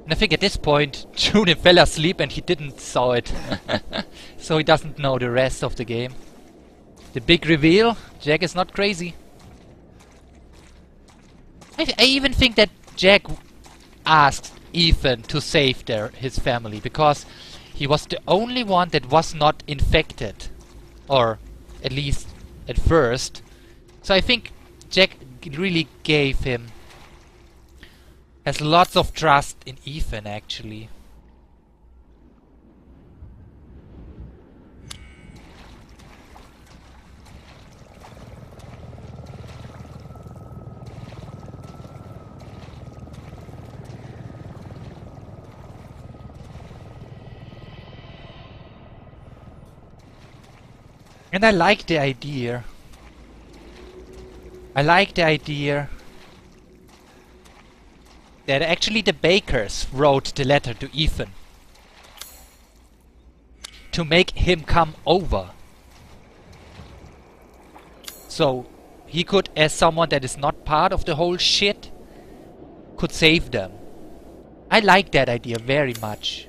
And I think at this point, June fell asleep and he didn't saw it. So he doesn't know the rest of the game. The big reveal, Jack is not crazy. I even think that Jack asked Ethan to save his family, because he was the only one that was not infected. Or at least at first. So I think Jack really gave him... has lots of trust in Ethan, actually. And I like the idea. I like the idea that actually the bakers wrote the letter to Ethan to make him come over. So he could, as someone that is not part of the whole shit, could save them. I like that idea very much.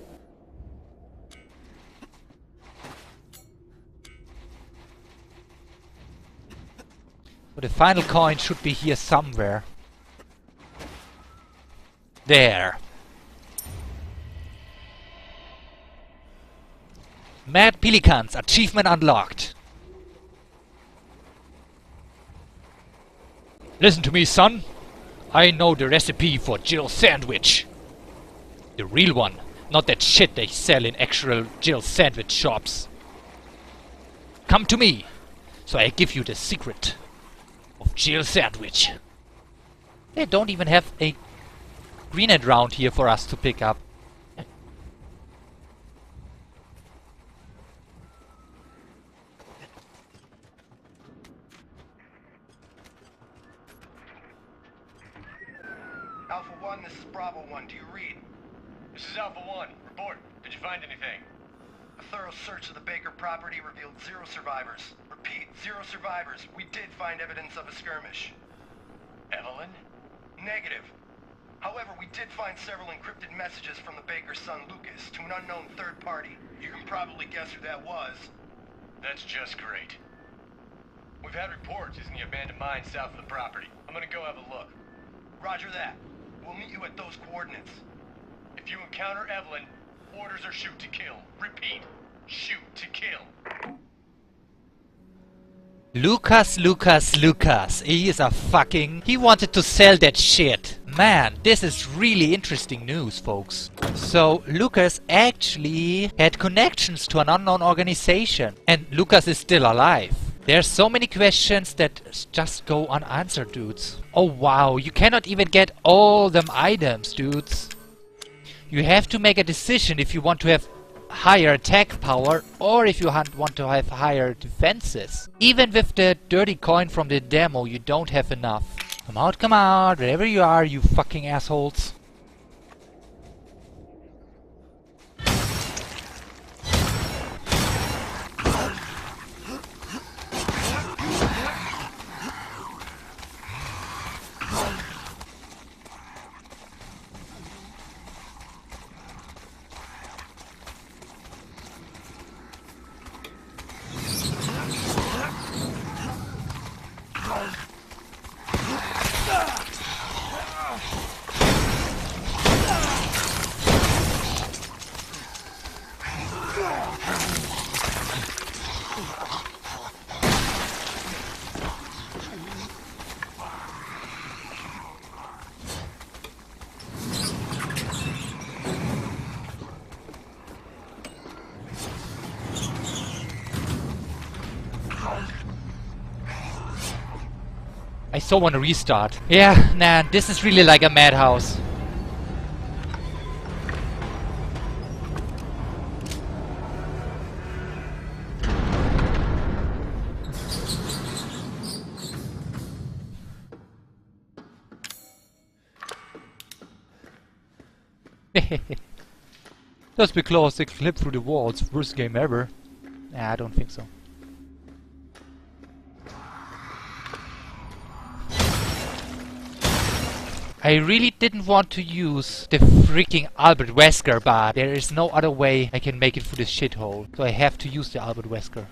So the final coin should be here somewhere. There. Mad Pelicans, achievement unlocked. Listen to me, son. I know the recipe for Jill's sandwich. The real one, not that shit they sell in actual Jill's sandwich shops. Come to me, so I give you the secret of Jill's sandwich. They don't even have a grenade round here for us to pick up. Alpha 1, this is Bravo 1. Do you read? This is Alpha 1. Report. Did you find anything? A thorough search of the Baker property revealed 0 survivors. Repeat, 0 survivors. We did find evidence of a skirmish. Evelyn? Negative. However, we did find several encrypted messages from the Baker's son Lucas to an unknown third party. You can probably guess who that was. That's just great. We've had reports using the abandoned mine south of the property. I'm gonna go have a look. Roger that. We'll meet you at those coordinates. If you encounter Evelyn, orders are shoot to kill. Repeat, shoot to kill. Lucas. He is a fucking... He wanted to sell that shit. Man, this is really interesting news, folks. So, Lucas actually had connections to an unknown organization. And Lucas is still alive. There's so many questions that just go unanswered, dudes. Oh wow, you cannot even get all them items, dudes. You have to make a decision if you want to have higher attack power or if you want to have higher defenses. Even with the dirty coin from the demo, you don't have enough. Come out, wherever you are, you fucking assholes. I so want to restart. Yeah, nah, this is really like a madhouse. Just because they clip through the walls. Worst game ever. Nah, I don't think so. I really didn't want to use the freaking Albert Wesker, but there is no other way I can make it through this shithole. So I have to use the Albert Wesker.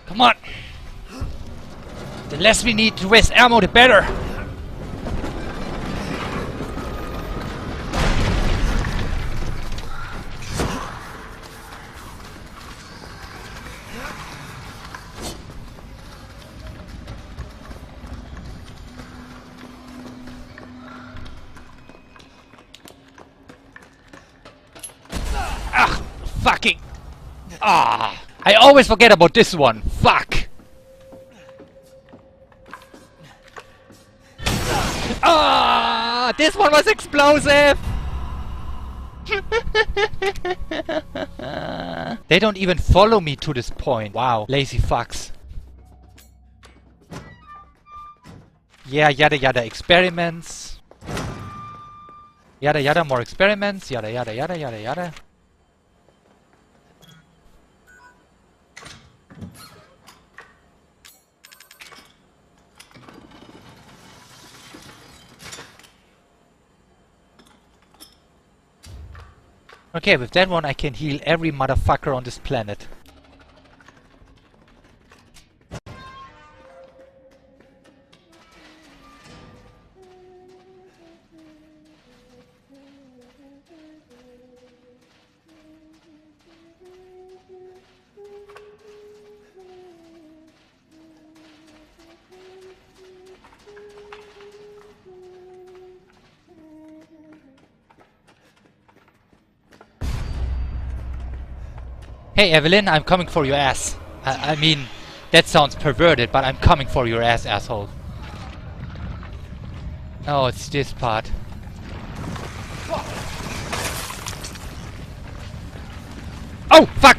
Come on! The less we need to waste ammo, the better! Ah! Fucking! Ah! I always forget about this one. Fuck! Ah! This one was explosive! They don't even follow me to this point. Wow, lazy fucks. Yeah, yada yada experiments. Yada yada more experiments. Yada yada yada yada yada. Okay, with that one I can heal every motherfucker on this planet. Hey Evelyn, I'm coming for your ass. I mean, that sounds perverted, but I'm coming for your ass, asshole. Oh, it's this part. Oh, fuck!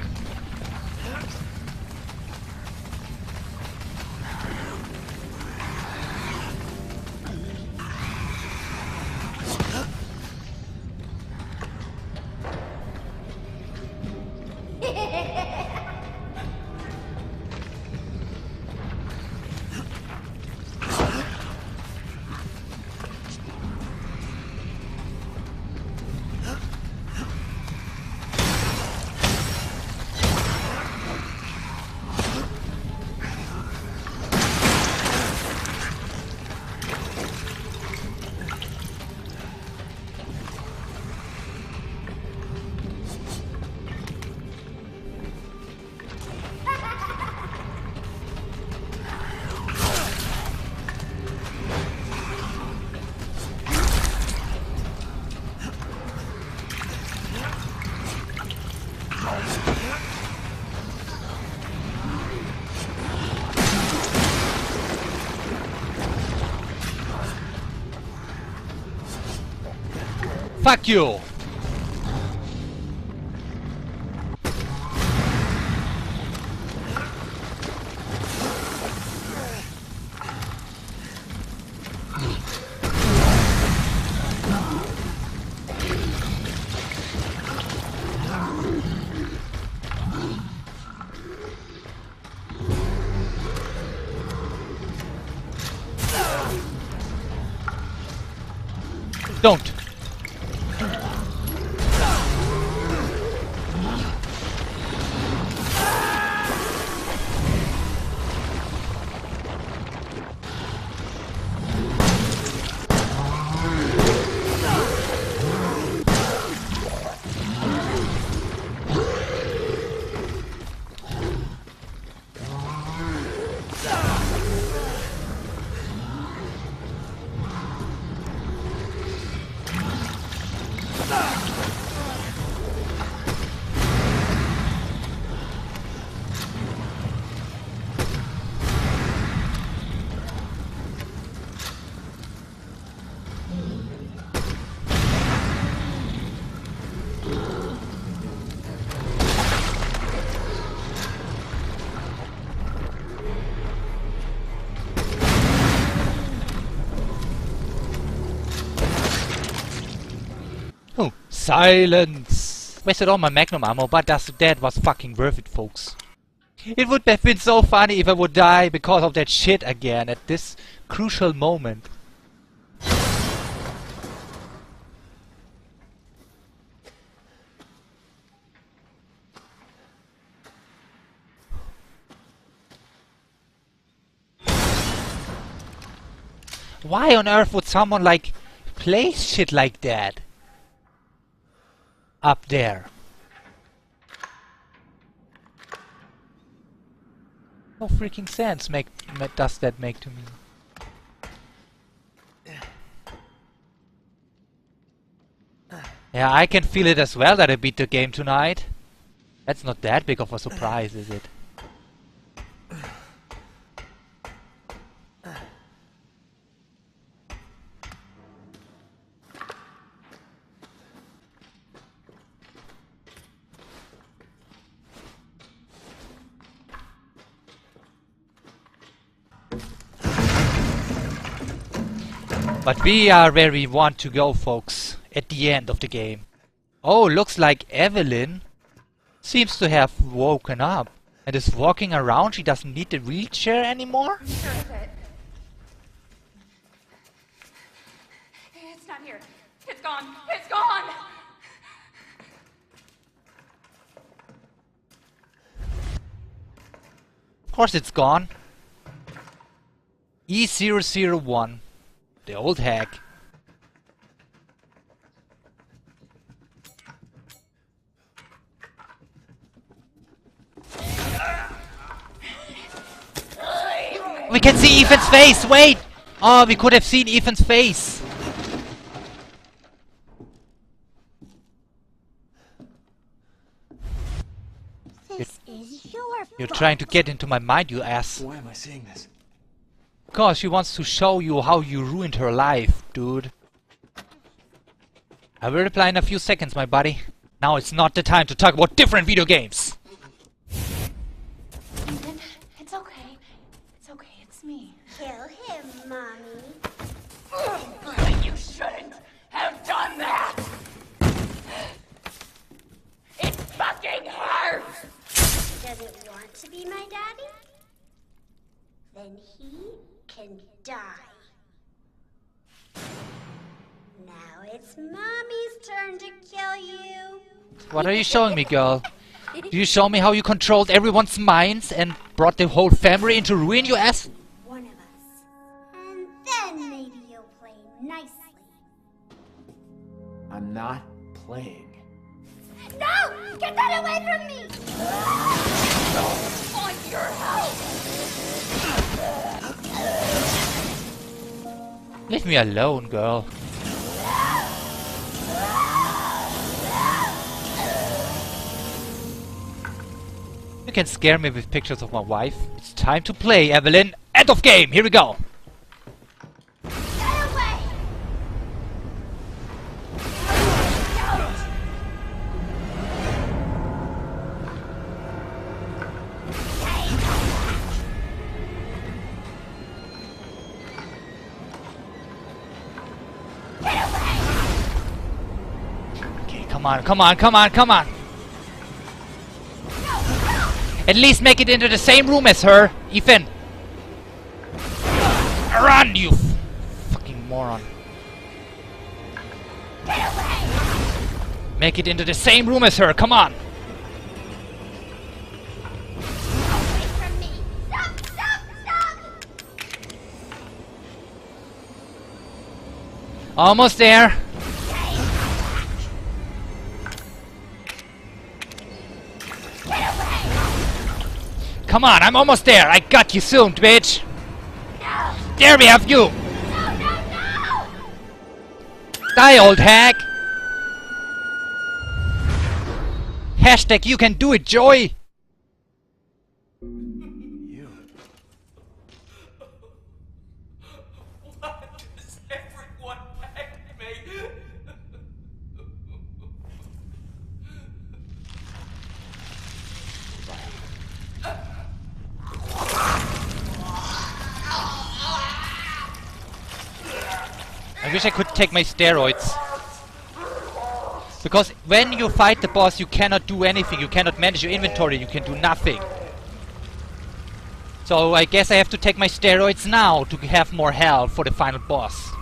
Fuck you! Don't! Silence! Wasted all my magnum ammo, but that was fucking worth it, folks. It would have been so funny if I would die because of that shit again at this crucial moment. Why on earth would someone like place shit like that up there? No freaking sense does that make to me. Yeah, I can feel it as well that I beat the game tonight. That's not that big of a surprise, is it? But we are where we want to go, folks, at the end of the game. Oh, looks like Evelyn seems to have woken up and is walking around. She doesn't need the wheelchair anymore? I'm sure of it. It's not here. It's gone. It's gone! Of course it's gone. E001. The old hack. We can see Ethan's face! Wait! Oh, we could have seen Ethan's face! This is your You're trying to get into my mind, you ass. Why am I seeing this? Because she wants to show you how you ruined her life, dude. I will reply in a few seconds, my buddy. Now it's not the time to talk about different video games. Ethan, it's okay. It's okay, it's me. kill him, Mommy. You shouldn't have done that! It fucking hurts! Does it want to be my daddy? Then he can die. Now it's Mommy's turn to kill you. What are you showing me, girl? Do you show me how you controlled everyone's minds and brought the whole family into ruin, you ass? One of us. And then maybe you'll play nicely. I'm not playing. No! Get that away from me! Want your help! Leave me alone, girl. You can scare me with pictures of my wife. It's time to play, Evelyn. End of game. Here we go. Get away! Okay, come on, come on, come on, come on. At least make it into the same room as her, Ethan. Run, you fucking moron. Make it into the same room as her, come on. Away from me! Stop! Stop! Stop! Almost there. Come on, I'm almost there. I got you soon, bitch. There we have you. No! Die, old hack. Hashtag you can do it, Joey. You. Why does everyone hate me? I wish I could take my steroids. Because when you fight the boss, you cannot do anything. You cannot manage your inventory. You can do nothing. So I guess I have to take my steroids now to have more health for the final boss.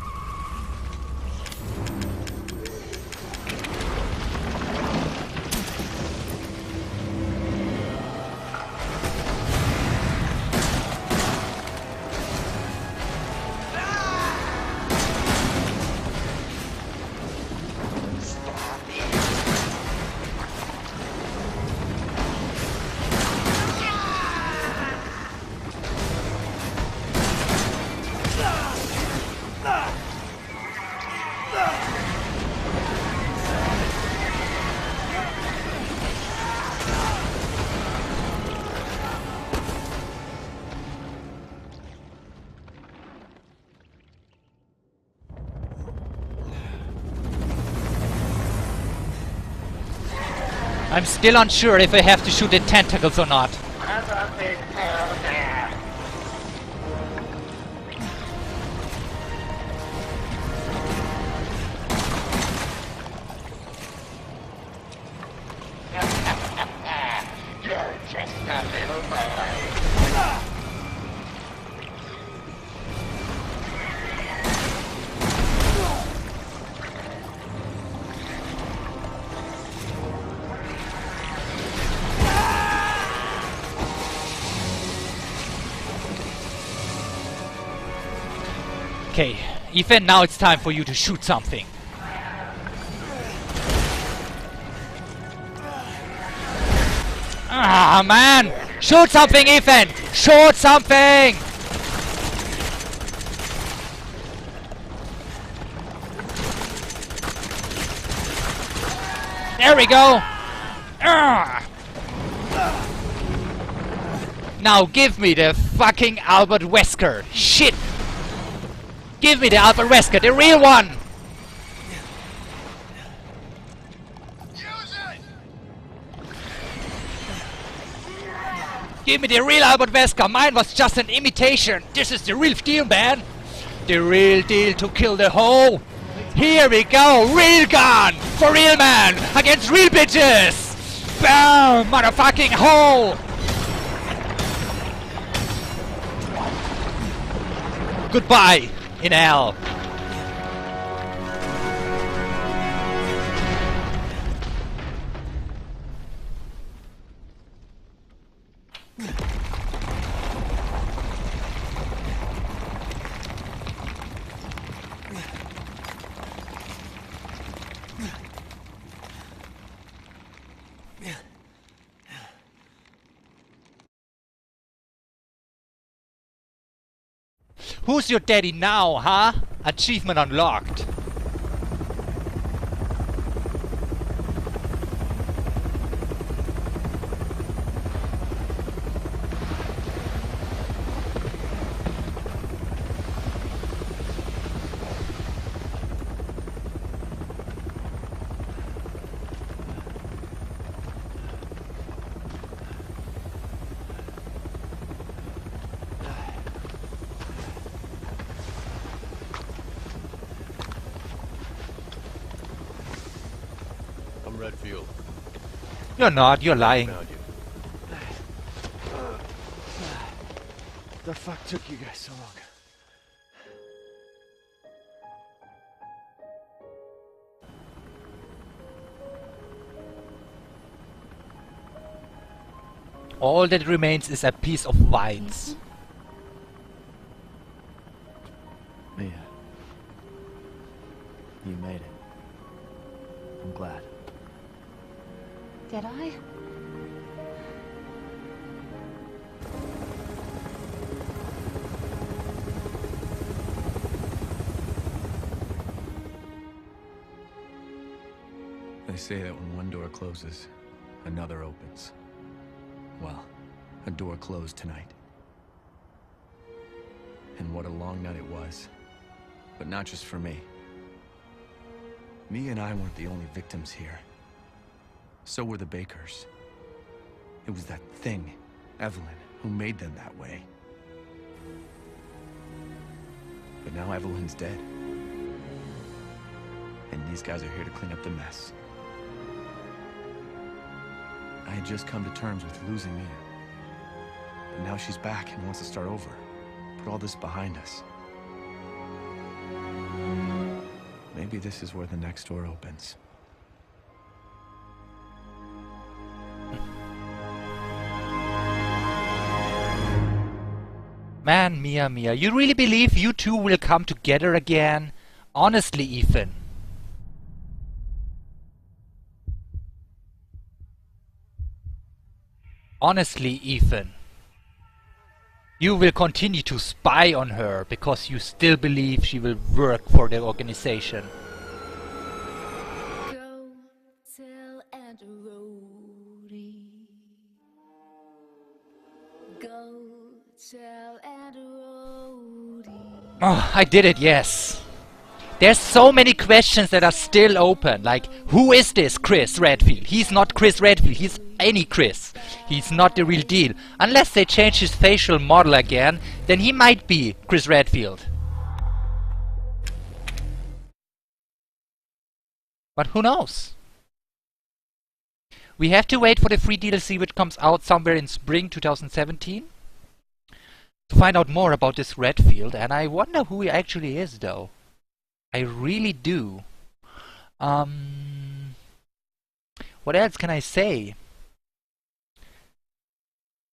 I'm still unsure if I have to shoot the tentacles or not. Okay, Ethan, now it's time for you to shoot something. Ah, man! Shoot something, Ethan! Shoot something! There we go! Ah. Now give me the fucking Albert Wesker! Shit! Give me the Albert Wesker, the real one! Give me the real Albert Wesker, mine was just an imitation. This is the real deal, man. The real deal to kill the hoe. Here we go, real gun for real man against real bitches. Bam, motherfucking hoe. Goodbye in hell. Who's your daddy now, huh? Achievement unlocked. Redfield. You're not, you're lying. Found you. The fuck took you guys so long? All that remains is a piece of vines. Mia. You made it. I'm glad. Did I? They say that when one door closes, another opens. Well, a door closed tonight. And what a long night it was. But not just for me. Mia and I weren't the only victims here. So were the Bakers. It was that thing, Evelyn, who made them that way. But now Evelyn's dead. And these guys are here to clean up the mess. had just come to terms with losing Mia. But now she's back and wants to start over. Put all this behind us. Maybe this is where the next door opens. Man, Mia, you really believe you two will come together again? Honestly, Ethan. Honestly, Ethan. You will continue to spy on her because you still believe she will work for the organization. Go tell Aunt Rhodey. Go tell Aunt Rhodey. Oh, I did it, yes. There's so many questions that are still open, like, who is this Chris Redfield? He's not Chris Redfield, he's any Chris. He's not the real deal. Unless they change his facial model again, then he might be Chris Redfield. But who knows? We have to wait for the free DLC which comes out somewhere in spring 2017 to find out more about this Redfield, and I wonder who he actually is though. I really do. What else can I say?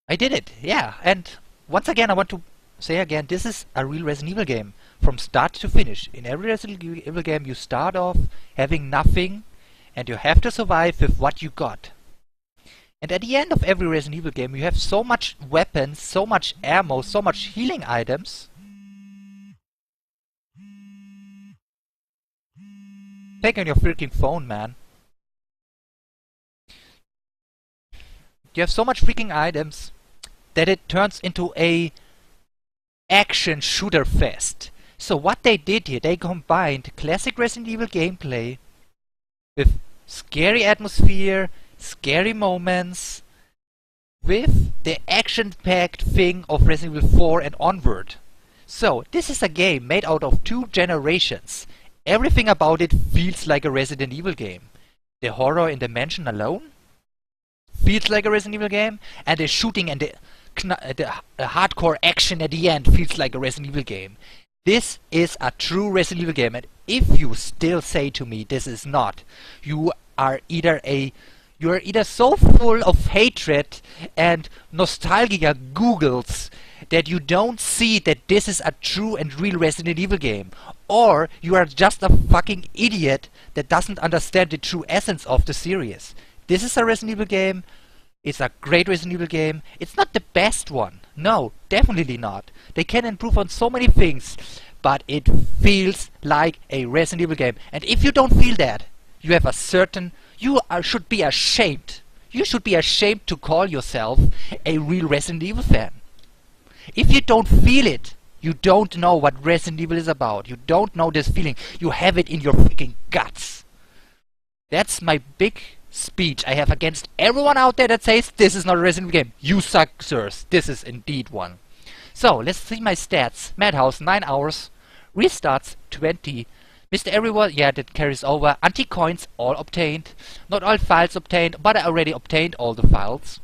I did it, yeah. And once again, I want to say again, this is a real Resident Evil game. From start to finish. In every Resident Evil game, you start off having nothing, and you have to survive with what you got. And at the end of every Resident Evil game, you have so much weapons, so much ammo, so much healing items. Take on your freaking phone, man. You have so much freaking items that it turns into a action shooter fest. So what they did here, they combined classic Resident Evil gameplay with scary atmosphere, scary moments, with the action-packed thing of Resident Evil 4 and onward. So this is a game made out of 2 generations. Everything about it feels like a Resident Evil game. The horror in the mansion alone feels like a Resident Evil game, and the shooting and the hardcore action at the end feels like a Resident Evil game. This is a true Resident Evil game, and if you still say to me this is not, you are either so full of hatred and nostalgia googles that you don't see that this is a true and real Resident Evil game, or you are just a fucking idiot that doesn't understand the true essence of the series. This is a Resident Evil game. It's a great Resident Evil game. It's not the best one. No, definitely not. They can improve on so many things, but it feels like a Resident Evil game. And if you don't feel that, you have a certain... should be ashamed. You should be ashamed to call yourself a real Resident Evil fan. If you don't feel it, you don't know what Resident Evil is about. You don't know this feeling. You have it in your freaking guts. That's my big speech I have against everyone out there that says this is not a Resident Evil game. You suck, sirs. This is indeed one. So, let's see my stats. Madhouse, 9 hours. Restarts, 20. Mr. Everywhere, yeah, that carries over. Anti-coins, all obtained. Not all files obtained, but I already obtained all the files.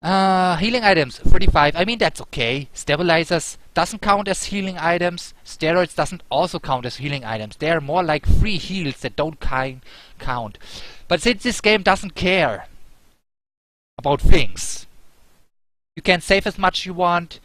Healing items, 35. I mean, that's okay. Stabilizers doesn't count as healing items. Steroids doesn't also count as healing items. They are more like free heals that don't count. But since this game doesn't care about things, you can save as much you want.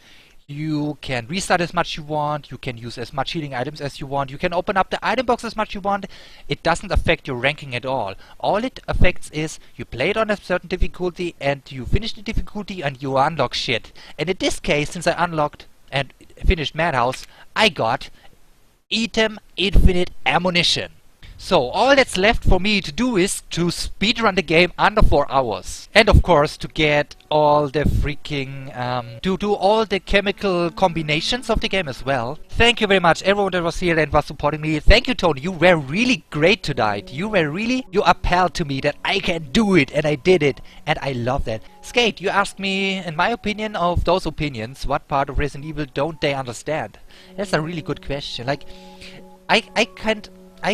You can restart as much you want, you can use as much healing items as you want, you can open up the item box as much you want. It doesn't affect your ranking at all. All it affects is you play it on a certain difficulty and you finish the difficulty and you unlock shit. And in this case, since I unlocked and finished Madhouse, I got Item Infinite Ammunition. So all that's left for me to do is to speedrun the game under 4 hours. And of course to get all the freaking... to do all the chemical combinations of the game as well. Thank you very much everyone that was here and was supporting me. Thank you, Tony, you were really great tonight. You appealed to me that I can do it, and I did it. And I love that. Skate, you asked me, in my opinion of those opinions, what part of Resident Evil don't they understand? That's a really good question. Like, I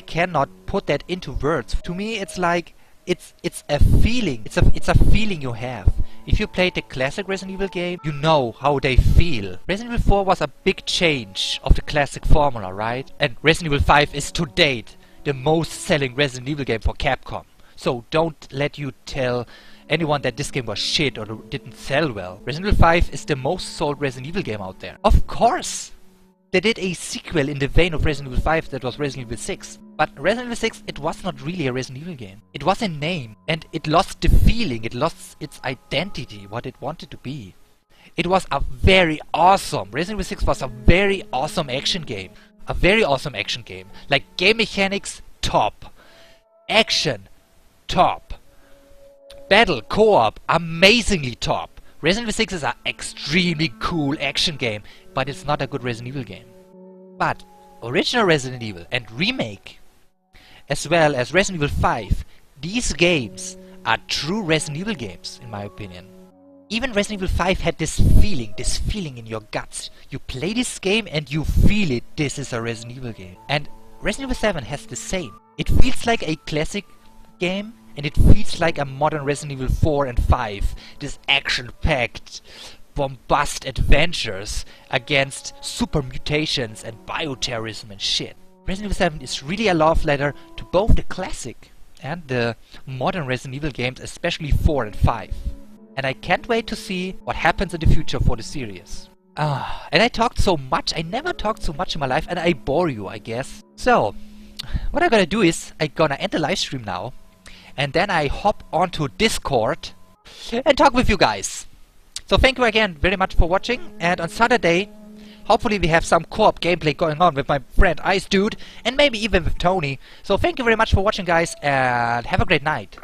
cannot put that into words. To me it's like it's a feeling. It's a feeling you have. If you played the classic Resident Evil game, you know how they feel. Resident Evil 4 was a big change of the classic formula, right? And Resident Evil 5 is to date the most selling Resident Evil game for Capcom. So don't let you tell anyone that this game was shit or didn't sell well. Resident Evil 5 is the most sold Resident Evil game out there. Of course! They did a sequel in the vein of Resident Evil 5 that was Resident Evil 6. But Resident Evil 6, it was not really a Resident Evil game. It was a name, and it lost the feeling, it lost its identity, what it wanted to be. It was a very awesome, Resident Evil 6 was a very awesome action game. A very awesome action game. Like, game mechanics, top. Action, top. Battle, co-op, amazingly top. Resident Evil 6 is an extremely cool action game, but it's not a good Resident Evil game. But original Resident Evil and remake, as well as Resident Evil 5, these games are true Resident Evil games, in my opinion. Even Resident Evil 5 had this feeling in your guts. You play this game and you feel it, this is a Resident Evil game. And Resident Evil 7 has the same. It feels like a classic game, and it feels like a modern Resident Evil 4 and 5. This action-packed, bombast adventures against super mutations and bioterrorism and shit. Resident Evil 7 is really a love letter to both the classic and the modern Resident Evil games, especially 4 and 5. And I can't wait to see what happens in the future for the series. And I talked so much, I never talked so much in my life, and I bore you, I guess. So, what I'm gonna do is, I'm gonna end the live stream now, and then I hop onto Discord and talk with you guys. So thank you again very much for watching, and on Saturday, hopefully we have some co-op gameplay going on with my friend Ice Dude, and maybe even with Tony. So thank you very much for watching, guys, and have a great night.